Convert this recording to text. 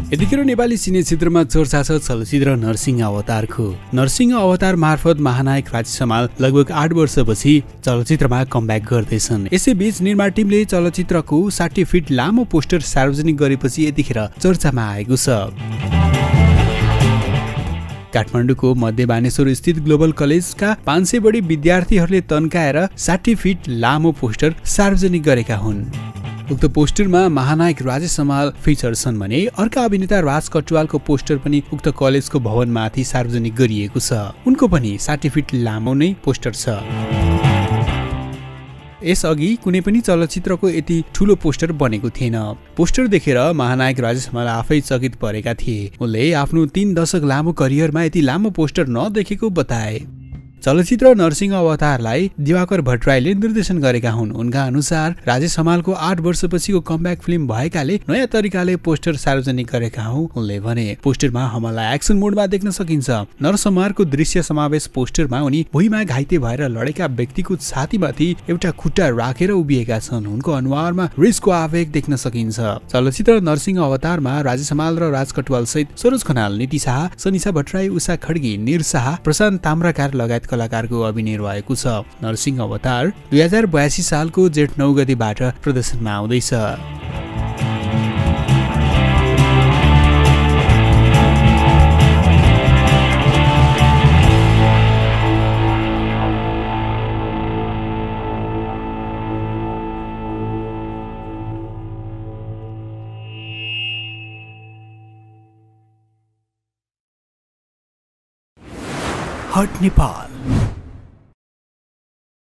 यतिखेर नेपाली सिने क्षेत्रमा चर्चा छ चलचित्र नरसिंह अवतारको। नरसिंह अवतार मार्फत महानायक राजेश हमाल लगभग 8 वर्षपछि चलचित्रमा कमब्याक गर्दैछन्। यसैबीच निर्माण टिमले चलचित्रको 60 फिट लामो पोस्टर सार्वजनिक गरेपछि यतिखेर चर्चामा आएको छ। काठमाडौँको मध्य बानेश्वर स्थित ग्लोबल कलेजका 500 बढी विद्यार्थीहरूले तन्काएर 60 फिट लामो पोस्टर सार्वजनिक गरेका हुन्। उक्त पोस्टरमा महानायक राजेश हमाल फिचर छन् भने अर्का अभिनेता राज कटुवालको पोस्टर पनि उक्त कलेजको भवनमाथि सार्वजनिक गरिएको छ। उनको पनि 60 फिट लामो नै पोस्टर छ। यसअघि कुनै पनि चलचित्रको यति ठूलो पोस्टर बनेको थिएन। पोस्टर देखेर महानायक राजेश हमाल आफै चकित परेका थिए। उनले आफ्नो 3 दशक लामो करियरमा यति लामो पोस्टर नदेखेको बताए। चलचित्र नरसिंह अवतारलाई दिवाकर भट्टराईले निर्देशन गरेका हुन्। उनका अनुसार राजेश हमालको 8 वर्षपछिको कमब्याक फिल्म भएकाले नयाँ तरिकाले पोस्टर सार्वजनिक गरेका हुन्। उनले भने पोस्टरमा हमाललाई एक्सन मोडमा देख्न सकिन्छ। नरसंहारको दृश्य समावेश पोस्टरमा उनी भुइँमा घाइते भएर लडेका व्यक्तिको छातीमाथि एउटा खुट्टा राखेर उभिएका छन्। उनको अनुहारमा रिसको आवेग देख्न सकिन्छ। चलचित्र नरसिंह अवतारमा राजेश हमाल र राज कटुवाल सहित सरोज खनाल, नीति शाह, सनिसा भट्टराई, उषा खड्गी, निर शाह, प्रशान्त ताम्राकार लगायत कलाकारको अभिनय रहेको छ। नरसिंह अवतार 2082 सालको जेठ 9 गतेबाट प्रदर्शनमा आउँदैछ। हट नेपाल।